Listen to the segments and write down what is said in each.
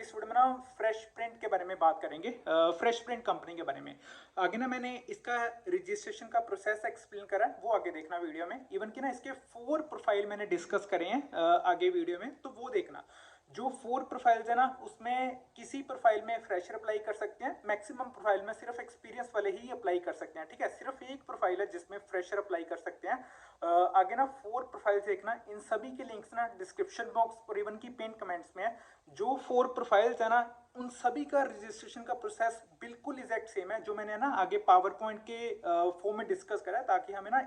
इस वीडियो में ना फ्रेश प्रिंट के बारे में बात करेंगे, फ्रेश प्रिंट कंपनी के बारे में। आगे ना मैंने इसका रजिस्ट्रेशन का प्रोसेस एक्सप्लेन करा है, वो आगे देखना वीडियो में। इवन कि ना इसके 4 प्रोफाइल मैंने डिस्कस करे हैं आगे वीडियो में, तो वो देखना। जो 4 प्रोफाइल्स है ना, उसमें किसी प्रोफाइल में फ्रेशर अप्लाई कर सकते हैं, मैक्सिमम प्रोफाइल में सिर्फ एक्सपीरियंस वाले ही अप्लाई कर सकते हैं। ठीक है, सिर्फ एक प्रोफाइल है जिसमें फ्रेशर अप्लाई कर सकते हैं। आगे ना 4 प्रोफाइल्स देखना, इन सभी के लिंक्स ना डिस्क्रिप्शन बॉक्स और इवन की पिन कमेंट्स में है। जो 4 प्रोफाइल्स है ना, उन सभी का रजिस्ट्रेशन का प्रोसेस बिल्कुल एग्जैक्ट सेम है जो मैंने ना आगे पावर पॉइंट के फॉर्म में डिस्कस करा है, ताकि हमें ना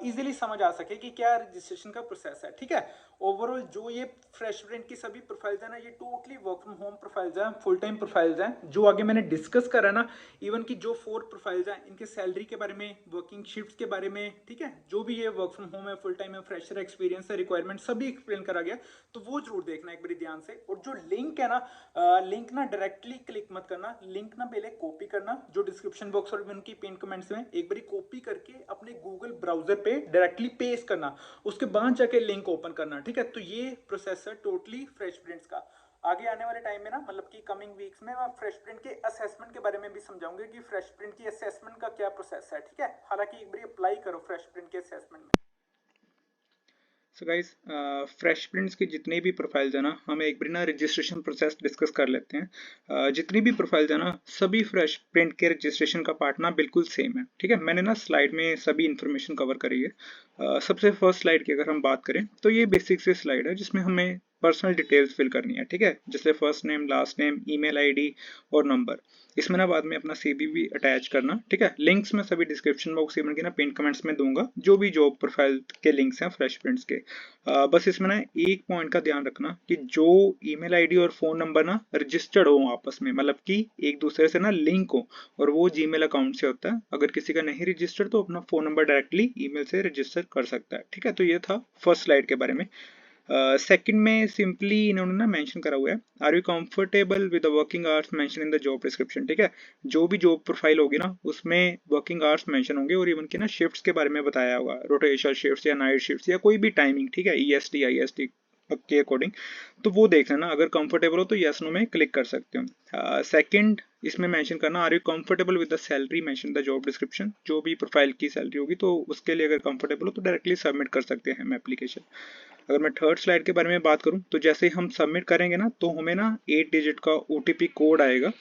इजीली समझ आ सके कि क्या रजिस्ट्रेशन का प्रोसेस है। ठीक है, ओवरऑल जो ये फ्रेश प्रिंट की सभी प्रोफाइल्स है ना, ये totally work from home profiles हैं, फुल टाइम प्रोफाइल्स हैं। जो आगे मैंने डिस्कस करा ना, इवन की जो 4 प्रोफाइल्स हैं, इनके सैलरी के बारे में, वर्किंग शिफ्ट्स के बारे में, ठीक है, जो भी ये वर्क फ्रॉम होम है, फुल टाइम है, फ्रेशर एक्सपीरियंस है, रिक्वायरमेंट सभी एक्सप्लेन करा गया, तो वो जरूर देखना एक बार ध्यान से। और जो लिंक है ना, लिंक ना डायरेक्टली क्लिक मत करना, लिंक ना पहले कॉपी करना, जो डिस्क्रिप्शन बॉक्स और उनकी पिन कमेंट्स में एक बार कॉपी करके अपने गूगल ब्राउजर पे डायरेक्टली पेस्ट करना, उसके बाद जाके लिंक ओपन करना। ठीक है, तो ये प्रोसेस है टोटली फ्रेश प्रिंट्स का। आगे आने वाले टाइम में ना, मतलब कि कमिंग वीक्स में मैं फ्रेश प्रिंट के असेसमेंट के बारे में भी समझाऊंगा कि फ्रेश प्रिंट की असेसमेंट का क्या प्रोसेस है। ठीक है, हालांकि एक बार अप्लाई करो फ्रेश प्रिंट के असेसमेंट में। सो गाइस, फ्रेश प्रिंट्स की जितनी भी प्रोफाइल्स है ना, हम एक बार ना रजिस्ट्रेशन प्रोसेस डिस्कस कर लेते हैं। जितनी भी प्रोफाइल्स है ना, सभी फ्रेश प्रिंट के रजिस्ट्रेशन का पार्ट ना बिल्कुल सेम है। ठीक है, मैंने ना स्लाइड में सभी इन्फॉर्मेशन कवर करी है। सबसे फर्स्ट स्लाइड की अगर हम बात करें तो ये बेसिक सी स्लाइड है जिसमें हमें पर्सनल डिटेल्स फिल करनी है। ठीक है, जैसे first name, last name, email ID और नंबर। इसमें ना बाद में अपना सीवी भी अटैच करना। ठीक है, लिंक्स में सभी डिस्क्रिप्शन बॉक्स इवन के ना पिन कमेंट्स में दूंगा, जो भी जॉब प्रोफाइल के लिंक्स हैं फ्रेश प्रिंट्स के। बस इसमें ना एक पॉइंट का ध्यान रखना कि जो ईमेल आईडी और फोन नंबर ना रजिस्टर्ड हो आपस में, मतलब कि एक दूसरे से ना लिंक हो, और वो जीमेल अकाउंट से होता है। अगर किसी का नहीं रजिस्टर्ड तो अपना फोन नंबर डायरेक्टली ईमेल से रजिस्टर कर सकता है। ठीक है, तो ये था फर्स्ट स्लाइड के बारे में। सेकंड में सिंपली इन्होंने ना मेंशन करा हुआ है, are you comfortable with the working hours mention in the job description. ठीक है, जो भी जॉब प्रोफाइल होगी ना, उसमें वर्किंग आवर्स मेंशन होंगे और इवन के ना शिफ्ट्स के बारे में बताया होगा, रोटेशनल शिफ्ट्स या नाइट शिफ्ट्स या कोई भी टाइमिंग। ठीक है, ईएसटी आईएसटी के अकॉर्डिंग। तो वो देख लेना, अगर कंफर्टेबल हो तो यस नो में क्लिक कर सकते हो। सेकंड इसमें मेंशन करना, are you comfortable with the salary mention the job description. जो भी प्रोफाइल की सैलरी होगी तो उसके लिए अगर कंफर्टेबल हो तो डायरेक्टली सबमिट कर सकते हैं हम एप्लीकेशन। अगर मैं थर्ड स्लाइड के बारे में बात करूं तो जैसे हम सबमिट करेंगे ना, तो हमें ना 8 डिजिट का ओटीपी कोड आएगा।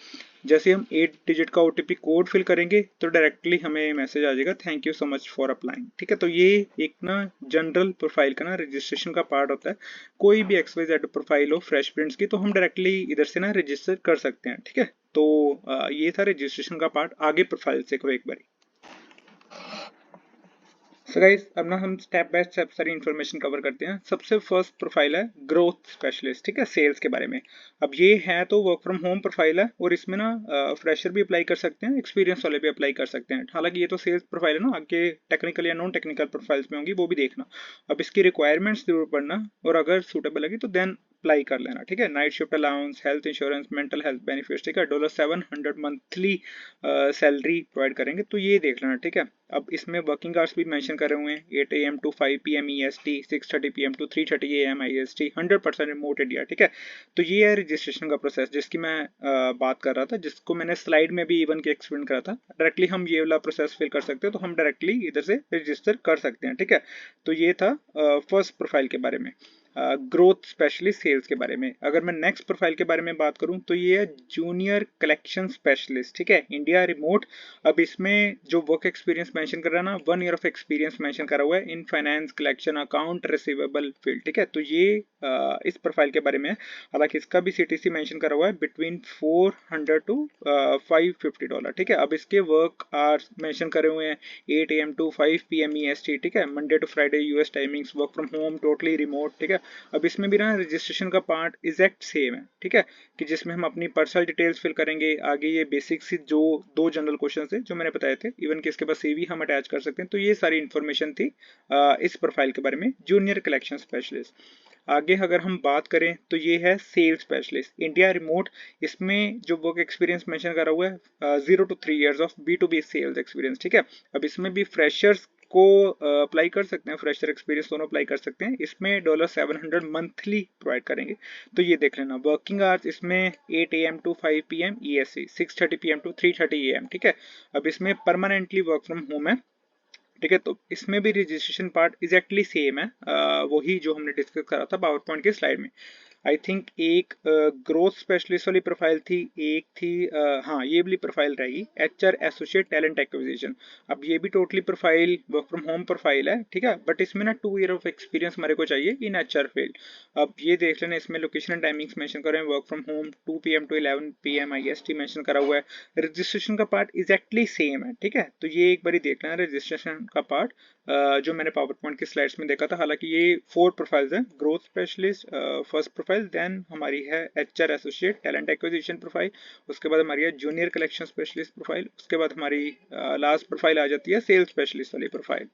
जैसे हम 8 डिजिट का ओटीपी कोड फिल करेंगे तो डायरेक्टली हमें मैसेज आ जाएगा, thank you so much for applying. ठीक है, तो ये एक ना जनरल प्रोफाइल का ना रजिस्ट्रेशन का पार्ट होता है। कोई भी XYZ प्रोफाइल हो फ्रेश प्रिंट्स की, तो हम डायरेक्टली इधर से ना रजिस्टर कर सकते हैं। ठीक है, तो ये था रजिस्ट्रेशन का पार्ट। आगे प्रोफाइल से करो एक बार। सो गाइस, अब ना हम स्टेप बाय स्टेप सारी इन्फॉर्मेशन कवर करते हैं। सबसे फर्स्ट प्रोफाइल है ग्रोथ स्पेशलिस्ट। ठीक है, सेल्स के बारे में। अब ये है तो वर्क फ्रॉम होम प्रोफाइल है, और इसमें ना फ्रेशर भी अप्लाई कर सकते हैं, एक्सपीरियंस वाले भी अप्लाई कर सकते हैं। हालांकि ये तो सेल्स प्रोफाइल है ना, आगे टेक्निकल या नॉन टेक्निकल प्रोफाइल्स में होंगी, वो भी देखना। अब इसकी रिक्वायरमेंट्स जरूर पढ़ना, और अगर सूटेबल लगी तो देन अप्लाई कर लेना। ठीक है, night shift allowance, health insurance, mental health benefits. ठीक है, $700 मंथली सैलरी प्रोवाइड करेंगे, तो ये देख लेना। ठीक है, अब इसमें वर्किंग आवर्स भी मेंशन करे हुए हैं, 8 AM to 5 PM EST, 6:30 PM to 3:30 AM IST, 100% remote India. ठीक है, तो ये है रजिस्ट्रेशन का प्रोसेस जिसकी मैं बात कर रहा था, जिसको मैंने स्लाइड में भी इवन के एक्सप्लेन करा था। डायरेक्टली हम ये वाला प्रोसेस फिल कर सकते हैं, तो हम डायरेक्टली इधर से रजिस्टर कर सकते हैं। ठीक है, तो ये था फर्स्ट प्रोफाइल के बारे में, ग्रोथ स्पेशलिस्ट सेल्स के बारे में। अगर मैं नेक्स्ट प्रोफाइल के बारे में बात करूं तो ये है जूनियर कलेक्शन स्पेशलिस्ट। ठीक है, इंडिया रिमोट। अब इसमें जो वर्क एक्सपीरियंस मेंशन कर रहा है ना, 1 ईयर ऑफ एक्सपीरियंस मेंशन करा हुआ है in finance, collection, account receivable field. ठीक है, तो ये इस प्रोफाइल के बारे में है। हालांकि इसका भी CTC मेंशन करा हुआ है बिटवीन 400 टू $550। ठीक है, अब इसके वर्क आवर्स मेंशन करे हुए हैं 8 AM टू 5 PM EST। ठीक है, Monday to Friday US timings, work from home, totally remote. ठीक है, अब इसमें भी ना रजिस्ट्रेशन का पार्ट एग्जैक्ट सेम है। ठीक है, कि जिसमें हम अपनी पर्सनल डिटेल्स फिल करेंगे। आगे ये बेसिक सी जो 2 जनरल क्वेश्चन थे जो मैंने बताए थे, इवन कि इसके पास CV हम अटैच कर सकते हैं। तो ये सारी इन्फॉर्मेशन थी इस प्रोफाइल के बारे में, जूनियर कलेक्शन स्पेशलिस्ट। आगे अगर हम बात करें तो ये है सेल्स स्पेशलिस्ट इंडिया रिमोट। इसमें जो वर्क एक्सपीरियंस मेंशन करा हुआ है 0 to 3 years of B2B sales experience. ठीक है, अब इसमें भी फ्रेशर्स इसको अप्लाई कर सकते हैं, फ्रेशर एक्सपीरियंस दोनों अप्लाई कर सकते हैं। इसमें $700 मंथली प्रोवाइड करेंगे। तो ये देख लेना। वर्किंग आवर्स इसमें 8 AM to 5 PM EST, 6:30 PM to 3:30 AM, ठीक है। अब इसमें परमानेंटली वर्क फ्रॉम होम है, ठीक है। तो इसमें भी रजिस्ट्रेशन पार्ट एग्जैक्टली सेम है, वही जो हमने डिस्कस करा था पावर पॉइंट की स्लाइड में। आई थिंक एक ग्रोथ स्पेशलिस्ट वाली प्रोफाइल थी, एक थी हाँ ये वाली प्रोफाइल रहेगी, HR एसोसिएट टैलेंट एक्विजिशन। अब ये भी totally profile work from home profile है, ठीक है। बट इसमें ना 2 ईयर ऑफ एक्सपीरियंस हमारे को चाहिए इन HR फील्ड। अब ये देख लेना, इसमें लोकेशन एंड टाइमिंग्स मेंशन कर रहे हैं, work from home 2 PM to 11 PM IST मेंशन करा हुआ है। रजिस्ट्रेशन का पार्ट एग्जैक्टली सेम है, ठीक है। तो ये एक बार देख लेना रजिस्ट्रेशन का पार्ट जो मैंने पावर पॉइंट की स्लाइड्स में देखा था। हालांकि ये 4 प्रोफाइल्स हैं, growth specialist first profile, then हमारी है HR associate talent acquisition profile, उसके बाद हमारी है जूनियर कलेक्शन स्पेशलिस्ट प्रोफाइल, उसके बाद हमारी लास्ट प्रोफाइल आ जाती है सेल्स स्पेशलिस्ट वाली प्रोफाइल।